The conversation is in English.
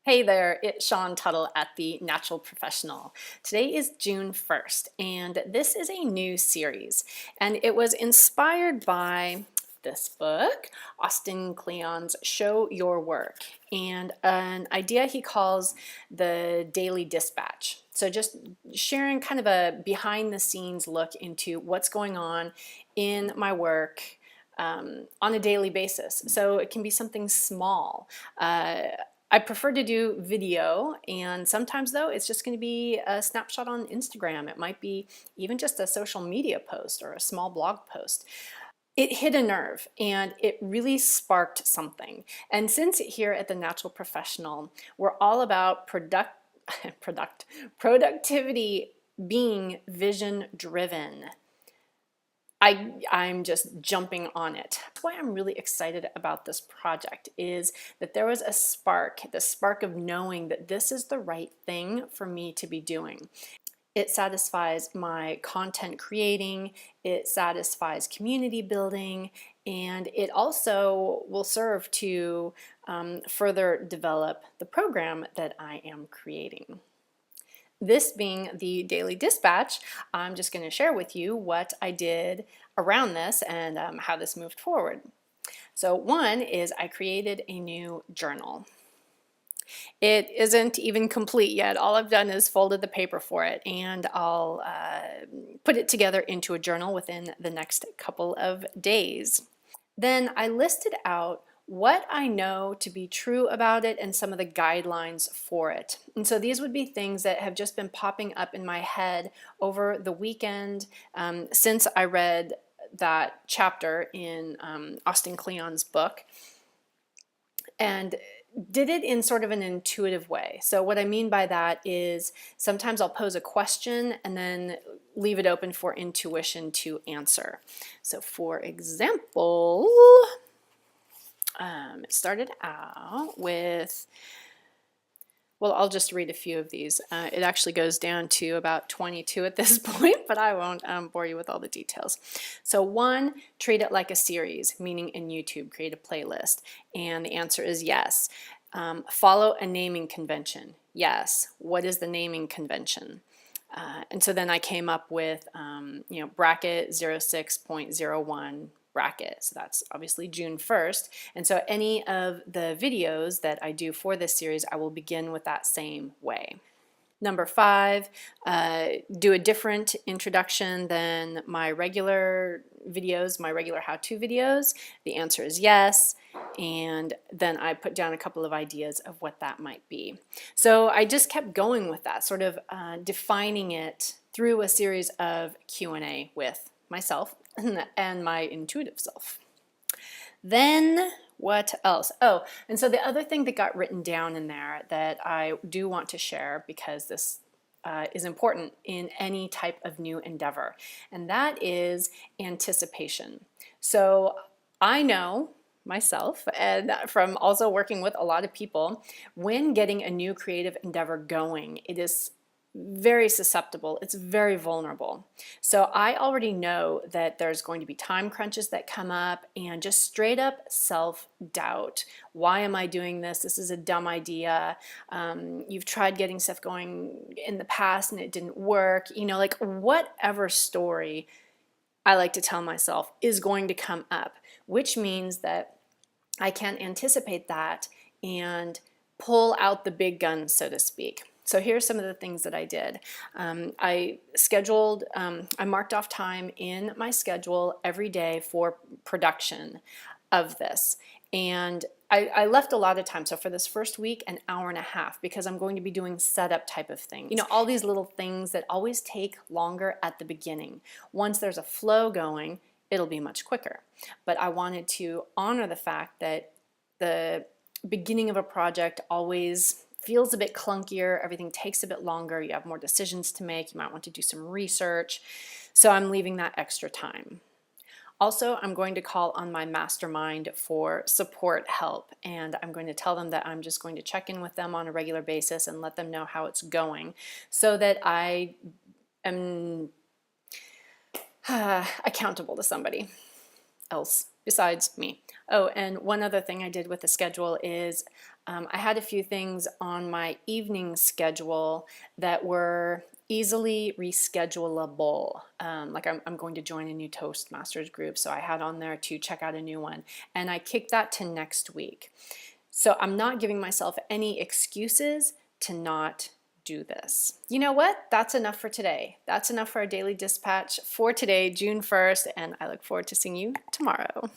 Hey there, it's Sean Tuttle at The Natural Professional. Today is June 1st, and this is a new series, and it was inspired by this book, Austin Kleon's Show Your Work, and an idea he calls the daily dispatch. So just sharing kind of a behind the scenes look into what's going on in my work on a daily basis. So it can be something small. I prefer to do video, and sometimes though it's just going to be a snapshot on Instagram. It might be even just a social media post or a small blog post. It hit a nerve and it really sparked something. And since here at the Natural Professional, we're all about productivity being vision driven, I'm just jumping on it. That's why I'm really excited about this project, is that there was a spark, the spark of knowing that this is the right thing for me to be doing. It satisfies my content creating, it satisfies community building, and it also will serve to further develop the program that I am creating. This being the daily dispatch, I'm just going to share with you what I did around this and how this moved forward. So one is I created a new journal. It isn't even complete yet. All I've done is folded the paper for it, and I'll put it together into a journal within the next couple of days. Then I listed out what I know to be true about it and some of the guidelines for it. And so these would be things that have just been popping up in my head over the weekend since I read that chapter in Austin Kleon's book, and did it in sort of an intuitive way. So what I mean by that is sometimes I'll pose a question and then leave it open for intuition to answer. So for example, it started out with, well, I'll just read a few of these. It actually goes down to about 22 at this point, but I won't bore you with all the details. So one, treat it like a series, meaning in YouTube, create a playlist. And the answer is yes. Follow a naming convention. Yes. What is the naming convention? And so then I came up with, bracket 06.01 bracket. So that's obviously June 1st. And so any of the videos that I do for this series, I will begin with that same way. Number 5, do a different introduction than my regular videos, my regular how-to videos. The answer is yes. And then I put down a couple of ideas of what that might be. So I just kept going with that, sort of defining it through a series of Q&A with myself and my intuitive self. Then what else? Oh, and so the other thing that got written down in there that I do want to share, because this is important in any type of new endeavor, and that is anticipation. So I know myself, and from also working with a lot of people, when getting a new creative endeavor going, it is very susceptible, it's very vulnerable. So I already know that there's going to be time crunches that come up and just straight up self-doubt. Why am I doing this? This is a dumb idea. You've tried getting stuff going in the past and it didn't work. Like whatever story I like to tell myself is going to come up, which means that I can anticipate that and pull out the big guns, so to speak. So here's some of the things that I did. I marked off time in my schedule every day for production of this. And I left a lot of time. So for this first week, an hour and a half, because I'm going to be doing setup type of things. All these little things that always take longer at the beginning. Once there's a flow going, it'll be much quicker. But I wanted to honor the fact that the beginning of a project always feels a bit clunkier, everything takes a bit longer, you have more decisions to make, you might want to do some research, so I'm leaving that extra time. Also, I'm going to call on my mastermind for support help, and I'm going to tell them that I'm just going to check in with them on a regular basis and let them know how it's going, so that I am accountable to somebody else besides me. Oh, and one other thing I did with the schedule is I had a few things on my evening schedule that were easily reschedulable. Like I'm going to join a new Toastmasters group, so I had on there to check out a new one, and I kicked that to next week. So I'm not giving myself any excuses to not do this. You know what? That's enough for today. That's enough for our daily dispatch for today, June 1st, and I look forward to seeing you tomorrow.